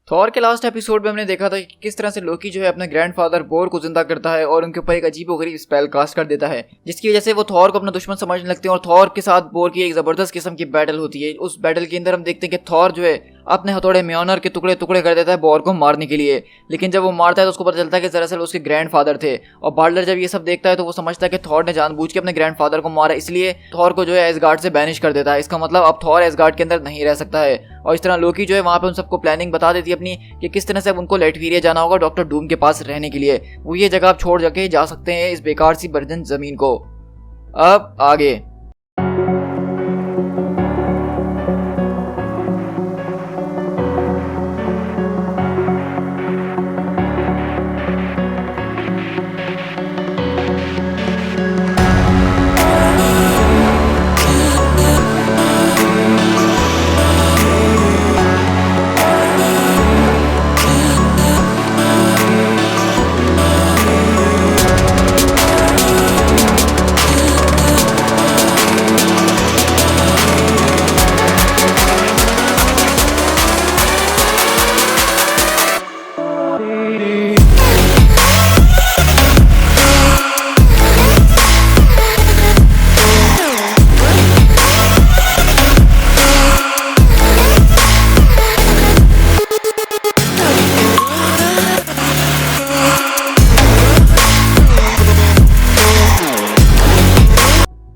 Thor के last episode में हमने देखा था कि किस तरह से लोकी जो है अपने ग्रैंडफादर बोर को जिंदा करता है और उनके ऊपर एक अजीबोगरीब स्पेल कास्ट कर देता है, जिसकी वजह से वो थॉर को अपना दुश्मन समझने लगते हैं और थॉर के साथ बोर की एक जबरदस्त किस्म की बैटल होती है। उस बैटल के अंदर हम देखते हैं कि थॉर जो है अपने हथौड़े म्योनर के टुकड़े टुकड़े कर देता है बोर को मारने के लिए, लेकिन जब वो मारता है तो उसको पता चलता है कि दरअसल उसके ग्रैंडफादर थे। और बार्डलर जब ये सब देखता है तो वो समझता है कि थॉर ने जानबूझ के अपने ग्रैंडफादर को मारा, इसलिए थॉर को जो है एसगार्ड से बैनिश कर देता है। इसका मतलब अब थॉर एसगार्ड के अंदर नहीं रह सकता है। और इस तरह लोकी जो है वहाँ पे उन सबको प्लानिंग बता देती है अपनी कि किस तरह से अब उनको लेटवीरिया जाना होगा डॉक्टर डूम के पास रहने के लिए। वो ये जगह आप छोड़ जाके जा सकते हैं इस बेकार सी बर्जन जमीन को। अब आगे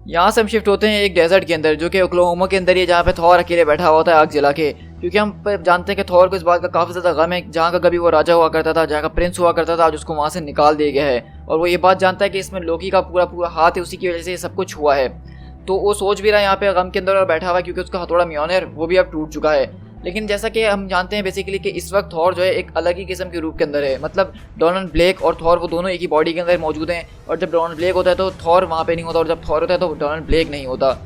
यहाँ से हम शिफ्ट होते हैं एक डेजर्ट के अंदर जो कि ओक्लाहोमा के अंदर ही है, जहाँ पे थॉर अकेले बैठा हुआ होता है आग जला के। क्योंकि हम जानते हैं कि थॉर को इस बात का काफ़ी ज़्यादा गम है, जहाँ का कभी वो राजा हुआ करता था, जहाँ का प्रिंस हुआ करता था, आज उसको वहाँ से निकाल दिया गया है। और वो ये बात जानता है कि इसमें लोकी का पूरा पूरा हाथ है, उसी की वजह से ये सब कुछ हुआ है। तो वो सोच भी रहा है यहाँ पे गम के अंदर और बैठा हुआ है, क्योंकि उसका हथौड़ा म्योनर वो भी अब टूट चुका है। लेकिन जैसा कि हम जानते हैं बेसिकली कि इस वक्त थॉर जो है एक अलग ही किस्म के रूप के अंदर है। मतलब डोनाल्ड ब्लेक और थॉर वो दोनों एक ही बॉडी के अंदर मौजूद हैं, और जब डोनाल्ड ब्लेक होता है तो थॉर वहाँ पे नहीं होता, और जब थॉर होता है तो डोनाल्ड ब्लेक नहीं होता।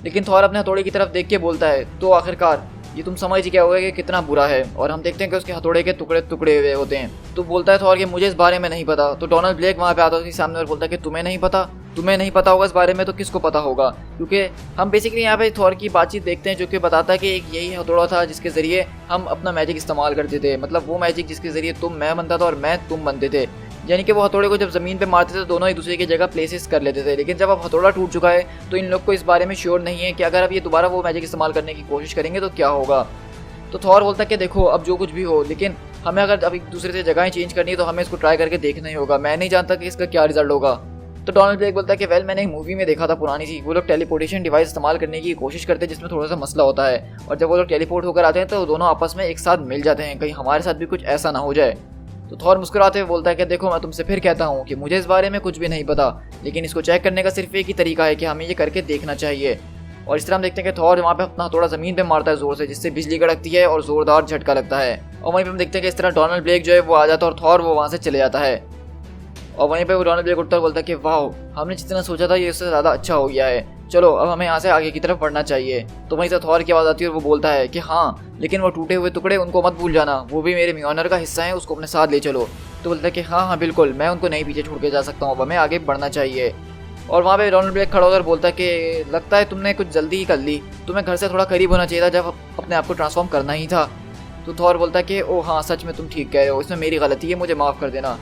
लेकिन थॉर अपने हथौड़े की तरफ देख के बोलता है, तो आखिरकार ये तुम समझ ही क्या होगा कि कितना बुरा है। और हम देखते हैं कि उसके हथौड़े के टुकड़े टुकड़े हुए होते हैं। तो बोलता है थॉर कि मुझे इस बारे में नहीं पता। तो डोनाल्ड ब्लेक वहाँ पे आता है उसके सामने और बोलता है कि तुम्हें नहीं पता, तुम्हें नहीं पता होगा इस बारे में तो किसको पता होगा। क्योंकि हम बेसिकली यहाँ पे थॉर की बातचीत देखते हैं जो कि बताता है कि एक यही हथौड़ा था जिसके ज़रिए हम अपना मैजिक इस्तेमाल करते थे। मतलब वो मैजिक जिसके ज़रिए तुम मैं बनता था और मैं तुम बनते थे। यानी कि वो हथौड़े को जब ज़मीन पे मारते थे तो दोनों एक दूसरे की जगह प्लेसेस कर लेते थे। लेकिन जब अब हथौड़ा टूट चुका है तो इन लोग को इस बारे में श्योर नहीं है कि अगर अब ये दोबारा वो मैजिक इस्तेमाल करने की कोशिश करेंगे तो क्या होगा। तो थॉर बोलता है कि देखो अब जो कुछ भी हो, लेकिन हमें अगर अब एक दूसरे से जगहें चेंज करनी है तो हमें इसको ट्राई करके देखना ही होगा। मैं नहीं जानता कि इसका क्या रिजल्ट होगा। तो डोनाल्ड ब्लेक बोलता है कि वेल मैंने एक मूवी में देखा था पुरानी सी, वो लोग टेलीपोर्टेशन डिवाइस इस्तेमाल करने की कोशिश करते हैं जिसमें थोड़ा सा मसला होता है, और जब वो लोग टेलीपोर्ट होकर आते हैं तो दोनों आपस में एक साथ मिल जाते हैं। कहीं हमारे साथ भी कुछ ऐसा ना हो जाए। तो थॉर मुस्कुराते हुए बोलता है कि देखो मैं तुमसे फिर कहता हूँ कि मुझे इस बारे में कुछ भी नहीं पता, लेकिन इसको चेक करने का सिर्फ एक ही तरीका है कि हमें ये करके देखना चाहिए। और इस तरह हम देखते हैं कि थॉर वहाँ पे अपना हथौड़ा ज़मीन पे मारता है जोर से, जिससे बिजली कड़कती है और ज़ोरदार झटका लगता है। और वहीं पे हम देखते हैं कि इस तरह डोनाल्ड ब्लेक जो है वो आ जाता है और थॉर वो वहाँ से चले जाता है। और वहीं पे वो डोनाल्ड ब्लेक उठता है बोलता है कि वाह हमने जितना सोचा था ये उससे ज़्यादा अच्छा हो गया है, चलो अब हमें यहाँ से आगे की तरफ बढ़ना चाहिए। तो वहीं से थॉर की आवाज़ आती है और वो बोलता है कि हाँ लेकिन वो टूटे हुए टुकड़े उनको मत भूल जाना, वो भी मेरे म्योनर का हिस्सा है, उसको अपने साथ ले चलो। तो बोलता है कि हाँ हाँ बिल्कुल, मैं उनको नहीं पीछे छोड़ के जा सकता हूँ, अब हमें आगे बढ़ना चाहिए। और वहाँ पे डोनाल्ड ब्लेक खड़ा होकर बोलता है कि लगता है तुमने कुछ जल्दी ही कर ली, तुम्हें घर से थोड़ा करीब होना चाहिए था जब अपने आप को ट्रांसफॉर्म करना ही था। तो थॉर बोलता है कि ओह हाँ सच में तुम ठीक कह रहे हो, इसमें मेरी गलती है, मुझे माफ़ कर देना।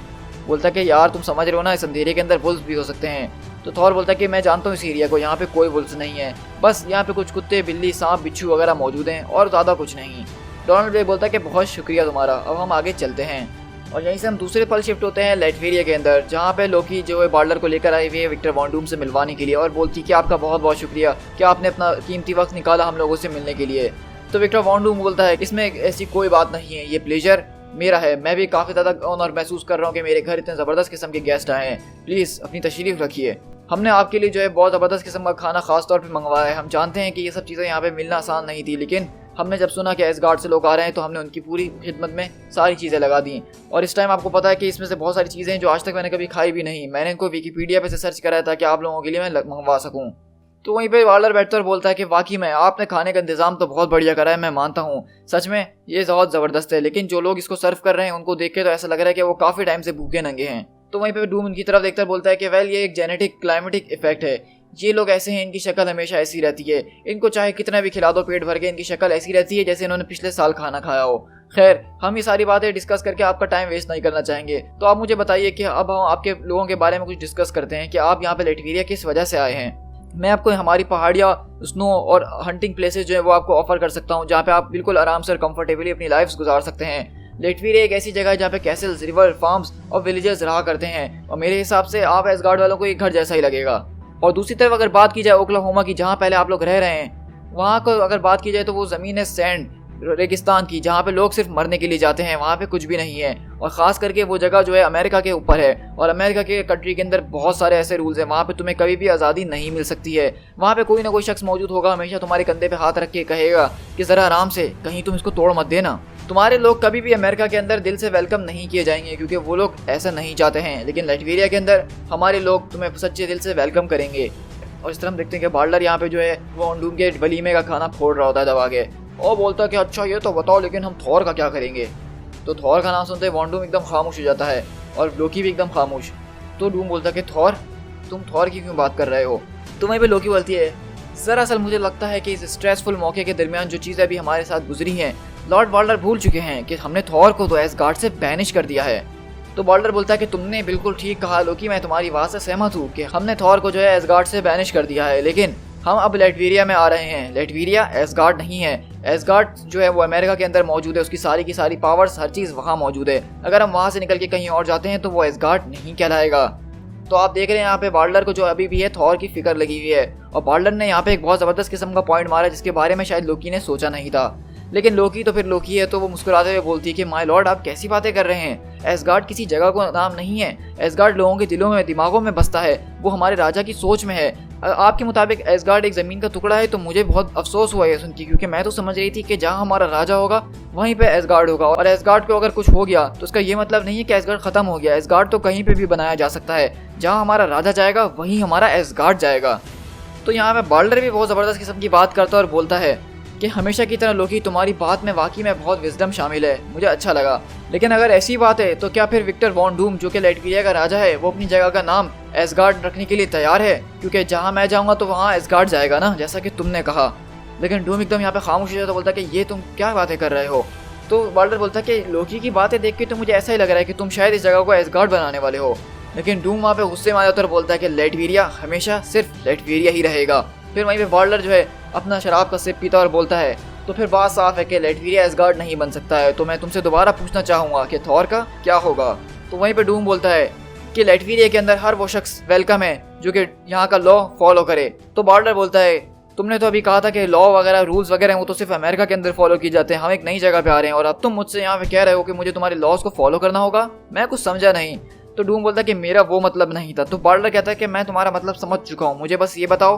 बोलता है कि यार तुम समझ रहे हो ना, इस अंधेरे के अंदर वुल्फ भी हो सकते हैं। तो थॉर बोलता है कि मैं जानता हूँ इस एरिया को, यहाँ पे कोई वुल्फ नहीं है, बस यहाँ पे कुछ कुत्ते बिल्ली सांप बिच्छू वगैरह मौजूद हैं और ज़्यादा कुछ नहीं। डोनाल्ड ब्लेक बोलता है कि बहुत शुक्रिया तुम्हारा, अब हम आगे चलते हैं। और यहीं से हम दूसरे पल शिफ्ट होते हैं लेटवीरिया के अंदर, जहाँ पे लोकी जो है बार्डलर को लेकर आई हुई है विक्टर वॉन डूम से मिलवाने के लिए, और बोलती कि आपका बहुत बहुत शुक्रिया कि आपने अपना कीमती वक्त निकाला हम लोगों से मिलने के लिए। तो विक्टर वॉन डूम बोलता है इसमें ऐसी कोई बात नहीं है, ये प्लेजर मेरा है, मैं भी काफ़ी ज़्यादा ऑनर महसूस कर रहा हूँ कि मेरे घर इतने ज़बरदस्त किस्म के गेस्ट आए हैं, प्लीज़ अपनी तशरीफ़ रखिए। हमने आपके लिए जो है बहुत ज़बरदस्त किस्म का खाना ख़ास तौर पे मंगवाया है। हम जानते हैं कि ये सब चीज़ें यहाँ पे मिलना आसान नहीं थी, लेकिन हमने जब सुना कि एसगार्ड से लोग आ रहे हैं तो हमने उनकी पूरी खिदमत में सारी चीज़ें लगा दी। और इस टाइम आपको पता है कि इसमें से बहुत सारी चीज़ें हैं जो आज तक मैंने कभी खाई भी नहीं, मैंने इनको विकीपीडिया पे से सर्च कराया था कि आप लोगों के लिए मैं मंगवा सकूँ। तो वहीं पे बार्डलर बैठता और बोलता है कि वाकई में आपने खाने का इंतजाम तो बहुत बढ़िया करा है, मैं मानता हूँ, सच में ये बहुत ज़बरदस्त है, लेकिन जो लोग इसको सर्व कर रहे हैं उनको देख के तो ऐसा लग रहा है कि वो काफ़ी टाइम से भूखे नंगे हैं। तो वहीं पे डूम उनकी तरफ देखकर बोलता है कि वेल ये एक जेनेटिक क्लाइमेटिक इफेक्ट है, ये लोग ऐसे हैं, इनकी शक्ल हमेशा ऐसी रहती है, इनको चाहे कितना भी खिला दो पेट भर के, इनकी शक्ल ऐसी रहती है जैसे इन्होंने पिछले साल खाना खाया हो। खैर, हम ये सारी बातें डिस्कस करके आपका टाइम वेस्ट नहीं करना चाहेंगे, तो आप मुझे बताइए कि अब हम आपके लोगों के बारे में कुछ डिस्कस करते हैं कि आप यहाँ पे लैटविरिया किस वजह से आए हैं। मैं आपको हमारी पहाड़ियाँ, स्नो और हंटिंग प्लेसेस जो है वो आपको ऑफर कर सकता हूँ, जहाँ पे आप बिल्कुल आराम से और कंफर्टेबली अपनी लाइफ गुजार सकते हैं। लैटविरिया एक ऐसी जगह है जहाँ पे कैसल्स, रिवर, फार्म्स और विलेजेस रहा करते हैं, और मेरे हिसाब से आप एसगार्ड वालों को एक घर जैसा ही लगेगा। और दूसरी तरफ अगर बात की जाए ओक्लाहोमा की, जहाँ पहले आप लोग रह रहे हैं, वहाँ को अगर बात की जाए तो वो ज़मीन है सैंड, रेगिस्तान की, जहाँ पे लोग सिर्फ मरने के लिए जाते हैं, वहाँ पे कुछ भी नहीं है। और ख़ास करके वो जगह जो है अमेरिका के ऊपर है, और अमेरिका के कंट्री के अंदर बहुत सारे ऐसे रूल्स हैं, वहाँ पे तुम्हें कभी भी आज़ादी नहीं मिल सकती है। वहाँ पे कोई ना कोई शख्स मौजूद होगा, हमेशा तुम्हारे कंधे पे हाथ रख के कहेगा कि ज़रा आराम से, कहीं तुम इसको तोड़ मत देना। तुम्हारे लोग कभी भी अमेरिका के अंदर दिल से वेलकम नहीं किए जाएंगे, क्योंकि वो लोग ऐसा नहीं चाहते हैं। लेकिन लैटविरिया के अंदर हमारे लोग तुम्हें सच्चे दिल से वेलकम करेंगे। और इस तरह हम देखते हैं कि बाल्डर यहाँ पे जो है वो वॉन्डूम के वलीमे का खाना फोड़ रहा होता है दबा के, और बोलता है कि अच्छा ये तो बताओ लेकिन हम थॉर का क्या करेंगे। तो थॉर का नाम सुनते ही वॉन्डूम एकदम खामोश हो जाता है, और लोकी भी एकदम खामोश। तो डूम बोलता है कि थॉर, तुम थॉर की क्यों बात कर रहे हो। तो वहीं पे लोकी बोलती है, दरअसल मुझे लगता है कि इस स्ट्रेसफुल मौके के दरमियान जो चीज़ें अभी हमारे साथ गुजरी हैं, लॉर्ड बाल्डर भूल चुके हैं कि हमने थॉर को तो एसगार्ड से बैनिश कर दिया है। तो बाल्डर बोलता है कि तुमने बिल्कुल ठीक कहा लोकी, मैं तुम्हारी बात से सहमत हूँ कि हमने थॉर को जो है एसगार्ड से बैनिश कर दिया है, लेकिन हम अब लैटविरिया में आ रहे हैं। लैटविरिया एसगार्ड नहीं है, एसगार्ड जो है वो अमेरिका के अंदर मौजूद है, उसकी सारी की सारी पावर्स, हर चीज़ वहाँ मौजूद है। अगर हम वहाँ से निकल के कहीं और जाते हैं तो वो एसगार्ड नहीं कहलाएगा। तो आप देख रहे हैं यहाँ पे बाल्डर को जो अभी भी है थॉर की फिक्र लगी हुई है, और बाल्डर ने यहाँ पे एक बहुत ज़बरदस्त किस्म का पॉइंट मारा जिसके बारे में शायद लोकी ने सोचा नहीं था। लेकिन लोकी तो फिर लोकी है, तो वो मुस्कुराते हुए बोलती है कि माय लॉर्ड, आप कैसी बातें कर रहे हैं। एसगार्ड किसी जगह को नाम नहीं है, एसगार्ड लोगों के दिलों में, दिमागों में बसता है, वो हमारे राजा की सोच में है। आपके मुताबिक एसगार्ड एक ज़मीन का टुकड़ा है, तो मुझे बहुत अफसोस हुआ है सुन के, क्योंकि मैं तो समझ रही थी कि जहाँ हमारा राजा होगा वहीं पे एसगार्ड होगा, और एसगार्ड को अगर कुछ हो गया तो उसका ये मतलब नहीं है कि एसगार्ड ख़त्म हो गया। एसगार्ड तो कहीं पर भी बनाया जा सकता है, जहाँ हमारा राजा जाएगा वहीं हमारा एसगार्ड जाएगा। तो यहाँ पे बाल्डर भी बहुत ज़बरदस्त किस्म की बात करता है और बोलता है कि हमेशा की तरह लोकी, तुम्हारी बात में वाकई में बहुत विजडम शामिल है, मुझे अच्छा लगा। लेकिन अगर ऐसी बात है तो क्या फिर विक्टर वॉन डूम जो कि लैटविरिया का राजा है, वो अपनी जगह का नाम एसगार्ड रखने के लिए तैयार है? क्योंकि जहाँ मैं जाऊँगा तो वहाँ एसगार्ड जाएगा ना, जैसा कि तुमने कहा। लेकिन डूम एकदम यहाँ पे खामोश हो जाता, बोलता है कि ये तुम क्या बातें कर रहे हो। तो बाल्डर बोलता है कि लोकी की बातें देख के तो मुझे ऐसा ही लग रहा है कि तुम शायद इस जगह को एसगार्ड बनाने वाले हो। लेकिन डूम वहाँ पे गुस्से में आ जाता है और बोलता है कि लैटविरिया हमेशा सिर्फ लैटविरिया ही रहेगा। फिर वहीं पे बाल्डर जो है अपना शराब का सिप पीता और बोलता है, तो फिर बात साफ है कि लैटविरिया एसगार्ड नहीं बन सकता है। तो मैं तुमसे दोबारा पूछना चाहूँगा कि थॉर का क्या होगा। तो वहीं पे डूम बोलता है कि लैटविरिया के अंदर हर वो शख्स वेलकम है जो कि यहाँ का लॉ फॉलो करे। तो बाल्डर बोलता है, तुमने तो अभी कहा था कि लॉ वगैरह, रूल्स वगैरह वो तो सिर्फ अमेरिका के अंदर फॉलो किए जाते हैं, हम एक नई जगह पे आ रहे हैं, और अब तुम मुझसे यहाँ पे कह रहे हो कि मुझे तुम्हारे लॉज को फॉलो करना होगा। मैं कुछ समझा नहीं। तो डूम बोलता है कि मेरा वो मतलब नहीं था। तो बाल्डर कहता है कि मैं तुम्हारा मतलब समझ चुका हूँ, मुझे बस ये बताओ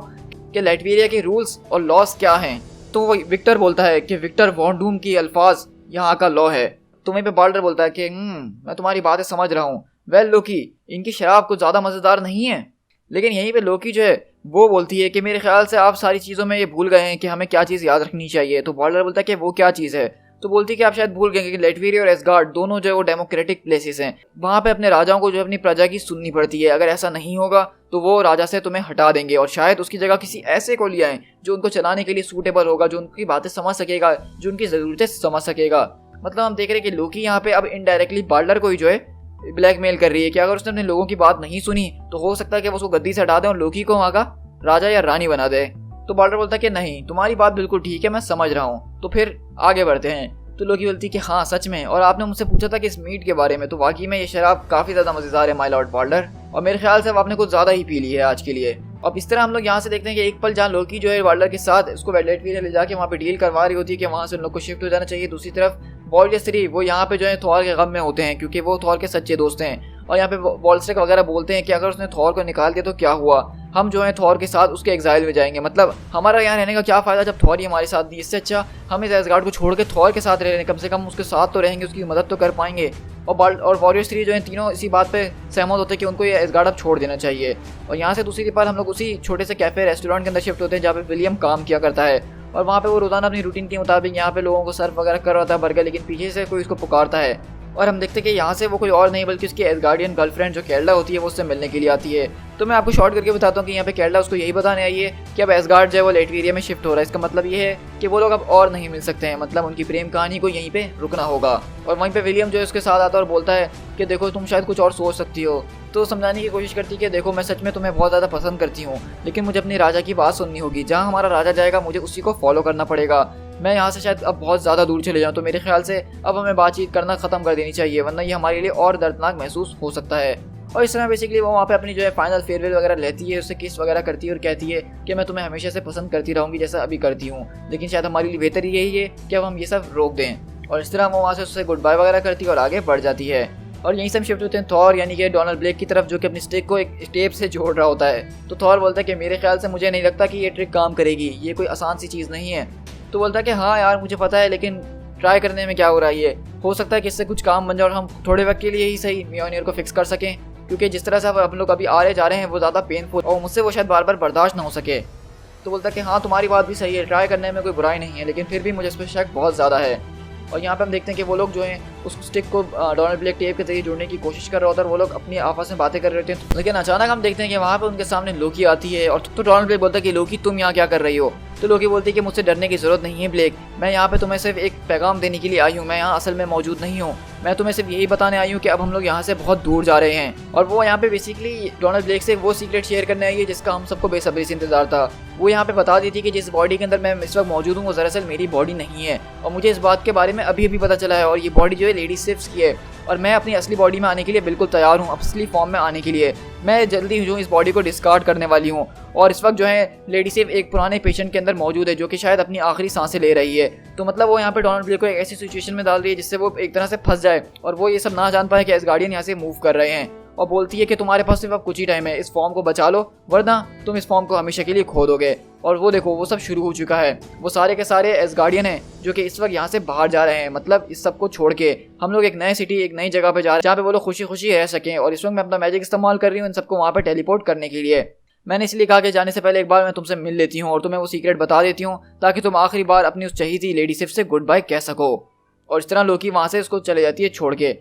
कि लैटविरिया के रूल्स और लॉज क्या हैं। तो वो विक्टर बोलता है कि विक्टर वॉन डूम की अल्फाज यहाँ का लॉ है। तो वहीं पे बाल्डर बोलता है कि मैं तुम्हारी बातें समझ रहा हूँ। वेल लोकी, इनकी शराब कुछ ज़्यादा मज़ेदार नहीं है। लेकिन यहीं पे लोकी जो है वो बोलती है कि मेरे ख्याल से आप सारी चीज़ों में ये भूल गए हैं कि हमें क्या चीज़ याद रखनी चाहिए। तो बाल्डर बोलता है कि वो क्या चीज़ है। तो बोलती है कि आप शायद भूल गए कि लैटविरिया और एसगार्ड दोनों जो है वो डेमोक्रेटिक प्लेसेस हैं, वहाँ पे अपने राजाओं को जो है अपनी प्रजा की सुननी पड़ती है। अगर ऐसा नहीं होगा तो वो राजा से तुम्हें हटा देंगे और शायद उसकी जगह किसी ऐसे को ले आएं जो उनको चलाने के लिए सूटेबल होगा, जो उनकी बातें समझ सकेगा, जो उनकी ज़रूरतें समझ सकेगा। मतलब हम देख रहे हैं कि लोकी यहाँ पे अब इनडायरेक्टली बाल्डर को ही जो है ब्लैकमेल कर रही है कि अगर उसने अपने लोगों की बात नहीं सुनी तो हो सकता है कि वो उसको गद्दी से हटा दे और लोकी को वहाँ का राजा या रानी बना दे। तो बाल्डर बोलता है कि नहीं, तुम्हारी बात बिल्कुल ठीक है, मैं समझ रहा हूँ, तो फिर आगे बढ़ते हैं। तो लोकी बोलती है कि हाँ सच में, और आपने मुझसे पूछा था कि इस मीट के बारे में, तो वाकई में ये शराब काफ़ी ज़्यादा मज़ेदार है माय लॉर्ड बाल्डर, और मेरे ख्याल से अब आपने कुछ ज़्यादा ही पी ली है आज के लिए। अब इस तरह हम लोग यहाँ से देखते हैं कि एक पल जहाँ लोकी जो है बाल्डर के साथ उसको लैटविरिया ले जाके वहाँ पे डील करवा रही होती है कि वहाँ से उन लोग को शिफ्ट हो जाना चाहिए। दूसरी तरफ वॉल्स्ट्री वो यहाँ पे जो है थॉर के गम में होते हैं, क्योंकि वो थॉर के सच्चे दोस्त हैं। और यहाँ पे वॉल्स्ट्री वगैरह बोलते हैं कि अगर उसने थॉर को निकाल दिया तो क्या हुआ, हम जो है थॉर के साथ उसके एग्जाइल में जाएंगे, मतलब हमारा यहाँ रहने का क्या फ़ायदा जब थॉर ही हमारे साथ नहीं। इससे अच्छा हम इस एसगार्ड को छोड़ के थॉर के साथ रहने, कम से कम उसके साथ तो रहेंगे, उसकी मदद तो कर पाएंगे। और वॉरियर्स जो हैं तीनों इसी बात पे सहमत होते हैं कि उनको ये एसगार्ड अब छोड़ देना चाहिए। और यहाँ से दूसरी बार हम लोग उसी छोटे से कैफ़े रेस्टोरेंट के अंदर शिफ्ट होते हैं जहाँ पे विलियम काम किया करता है, और वहाँ पे वो रोज़ाना अपनी रूटीन के मुताबिक यहाँ पे लोगों को सर्व वगैरह कर रहा था बर्गर, लेकिन पीछे से कोई उसको पुकारता है और हम देखते हैं कि यहाँ से वो कोई और नहीं बल्कि उसकी एसगार्डियन गर्लफ्रेंड जो कैल्डा होती है वो उससे मिलने के लिए आती है। तो मैं आपको शॉर्ट करके बताता हूँ कि यहाँ पे कैल्डा उसको यही बताने आई है कि अब एसगार्ड जो है वो लेटवेरिया में शिफ्ट हो रहा है। इसका मतलब ये है कि वो लोग अब और नहीं मिल सकते हैं, मतलब उनकी प्रेम कहानी को यहीं पे रुकना होगा। और वहीं पे विलियम जो है उसके साथ आता है और बोलता है कि देखो तुम शायद कुछ और सोच सकती हो। तो समझाने की कोशिश करती है कि देखो मैं सच में तुम्हें बहुत ज़्यादा पसंद करती हूँ, लेकिन मुझे अपनी राजा की बात सुननी होगी। जहाँ हमारा राजा जाएगा मुझे उसी को फॉलो करना पड़ेगा। मैं यहाँ से शायद अब बहुत ज़्यादा दूर चले जाऊँ, तो मेरे ख्याल से अब हमें बातचीत करना ख़त्म कर देनी चाहिए, वरना ये हमारे लिए और दर्दनाक महसूस हो सकता है। और इस तरह बेसिकली वो वहाँ पे अपनी जो है फाइनल फेयरवेल वगैरह लेती है, उससे किस वगैरह करती है और कहती है कि मैं तुम्हें हमेशा से पसंद करती रहूँगी जैसा अभी करती हूँ, लेकिन शायद हमारे लिए बेहतर यही है कि अब हम ये सब रोक दें। और इस तरह वो वहाँ से उससे गुड बाय वगैरह करती है और आगे बढ़ जाती है। और यहीं से हम शिफ्ट होते हैं थॉर यानी कि डोनाल्ड ब्लेक की तरफ, जो कि अपनी स्टिक को एक टेप से जोड़ रहा होता है। तो थॉर बोलता है कि मेरे ख्याल से मुझे नहीं लगता कि ये ट्रिक काम करेगी, ये कोई आसान सी चीज़ नहीं है। तो बोलता है कि हाँ यार मुझे पता है, लेकिन ट्राई करने में क्या हो रहा है, ये हो सकता है कि इससे कुछ काम बन जाए और हम थोड़े वक्त के लिए ही सही म्योनियर को फिक्स कर सकें, क्योंकि जिस तरह से हम लोग अभी आ रहे जा रहे हैं वो ज़्यादा पेनफुल और मुझसे वो शायद बार बार बर्दाश्त ना हो सके। तो बोलता है कि हाँ तुम्हारी बात भी सही है, ट्राई करने में कोई बुराई नहीं है, लेकिन फिर भी मुझे इस पर शक बहुत ज़्यादा है। और यहाँ पे हम देखते हैं कि वो लोग जो हैं उस स्टिक को डोनाल्ड ब्लेक टेप के जरिए जोड़ने की कोशिश कर रहा होता है और वो लोग अपनी आपस में बातें कर रहे होते हैं। लेकिन अचानक हम देखते हैं कि वहाँ पे उनके सामने लोकी आती है। और तो डोनाल्ड ब्लेक बोलता है कि लोकी तुम यहाँ क्या कर रही हो। तो लोकी बोलती है कि मुझसे डरने की जरूरत नहीं है ब्लेक, मैं यहाँ पे तुम्हें सिर्फ एक पैगाम देने के लिए आई हूँ, मैं यहाँ असल में मौजूद नहीं हूँ, मैं तुम्हें सिर्फ यही बताने आई हूँ कि अब हम लोग यहाँ से बहुत दूर जा रहे हैं। और वो यहाँ पे बेसिकली डोनाल्ड ब्लेक से वो सीक्रेट शेयर करने आई है जिसका हम सबको बेसब्री से इंतजार था। वो यहाँ पे बता दी थी कि जिस बॉडी के अंदर मैं इस वक्त मौजूद हूँ वो दरअसल मेरी बॉडी नहीं है, और मुझे इस बात के बारे में अभी अभी पता चला है। और ये बॉडी जो है लेडी सिफ्स की है, और मैं अपनी असली बॉडी में आने के लिए बिल्कुल तैयार हूँ, असली फॉर्म में आने के लिए। मैं जल्दी जो इस बॉडी को डिस्कार्ड करने वाली हूँ। और इस वक्त जो है लेडी सिर्फ एक पुराने पेशेंट के अंदर मौजूद है जो कि शायद अपनी आखिरी सांसें ले रही है। तो मतलब वो यहाँ पे डोनाल्ड ब्लेक को एक ऐसी सिचुएशन में डाल रही है जिससे वो एक तरह से फंस जाए और वो ये सब ना जान पाए कि एसगार्डियन यहाँ से मूव कर रहे हैं। और बोलती है कि तुम्हारे पास सिर्फ अब कुछ ही टाइम है, इस फॉर्म को बचा लो वरना तुम इस फॉर्म को हमेशा के लिए खो दोगे। और वो देखो वो सब शुरू हो चुका है, वो सारे के सारे एसगार्डियन हैं जो कि इस वक्त यहाँ से बाहर जा रहे हैं। मतलब इस सब को छोड़ के हम लोग एक नए सिटी, एक नई जगह पे जा रहे हैं जहाँ पे वो लोग खुशी खुशी रह सकें। और इस वक्त मैं अपना मैजिक इस्तेमाल कर रही हूँ इन सबको वहाँ पे टेलीपोर्ट करने के लिए। मैंने इसलिए कहा कि जाने से पहले एक बार मैं तुमसे मिल लेती हूँ और तुम्हें वो सीक्रेट बता देती हूँ ताकि तुम आखिरी बार अपनी उस चहीती लेडी सिर्फ से गुड बाय कह सको। और इस तरह लोकी वहाँ से उसको चले जाती है छोड़ के।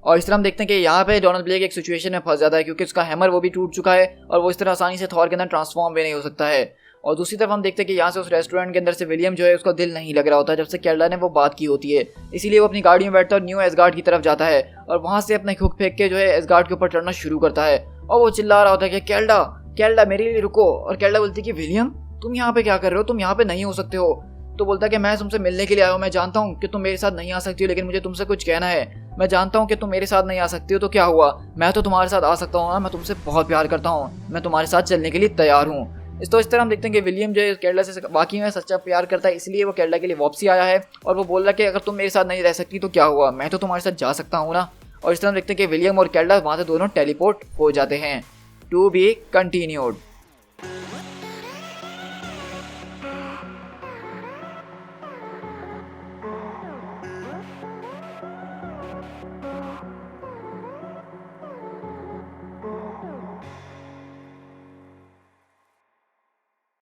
और इस तरह हम देखते हैं कि यहाँ पे डोनाल्ड ब्लेक एक सिचुएशन में फंस जाता है क्योंकि उसका हैमर वो भी टूट चुका है और वो इस तरह आसानी से थॉर के अंदर ट्रांसफॉर्म भी नहीं हो सकता है। और दूसरी तरफ हम देखते हैं कि यहाँ से उस रेस्टोरेंट के अंदर से विलियम जो है उसका दिल नहीं लग रहा होता है जब से कैल्डा ने वो बात की होती है, इसीलिए वो अपनी गाड़ी में बैठता है और न्यू एसगार्ड की तरफ जाता है और वहाँ से अपने हुक फेंक के जो है एसगार्ड के ऊपर चढ़ना शुरू करता है। और वो चिल्ला रहा होता है कि कैल्डा कैल्डा मेरे लिए रुको। और कैल्डा बोलती है कि विलियम तुम यहाँ पे क्या कर रहे हो, तुम यहाँ पे नहीं हो सकते हो। तो बोलता है कि मैं तुमसे मिलने के लिए आया हूँ, मैं जानता हूँ कि तुम मेरे साथ नहीं आ सकती हो, लेकिन मुझे तुमसे कुछ कहना है। मैं जानता हूँ कि तुम मेरे साथ नहीं आ सकती हो तो क्या हुआ, मैं तो तुम्हारे साथ आ सकता हूँ ना, मैं तुमसे बहुत प्यार करता हूँ, मैं तुम्हारे साथ चलने के लिए तैयार हूँ। इस तरह हम देखते हैं कि विलियम जो है कैल्डा से वाकई में सच्चा प्यार करता है, इसलिए वो कैल्डा के लिए वापसी आया है। और वो बोल रहा है कि अगर तुम मेरे साथ नहीं रह सकती तो क्या हुआ, मैं तो तुम्हारे साथ जा सकता हूँ ना। और इस तरह हम देखते हैं कि विलियम और कैल्डा वहाँ से दोनों टेलीपोर्ट हो जाते हैं। To be continued.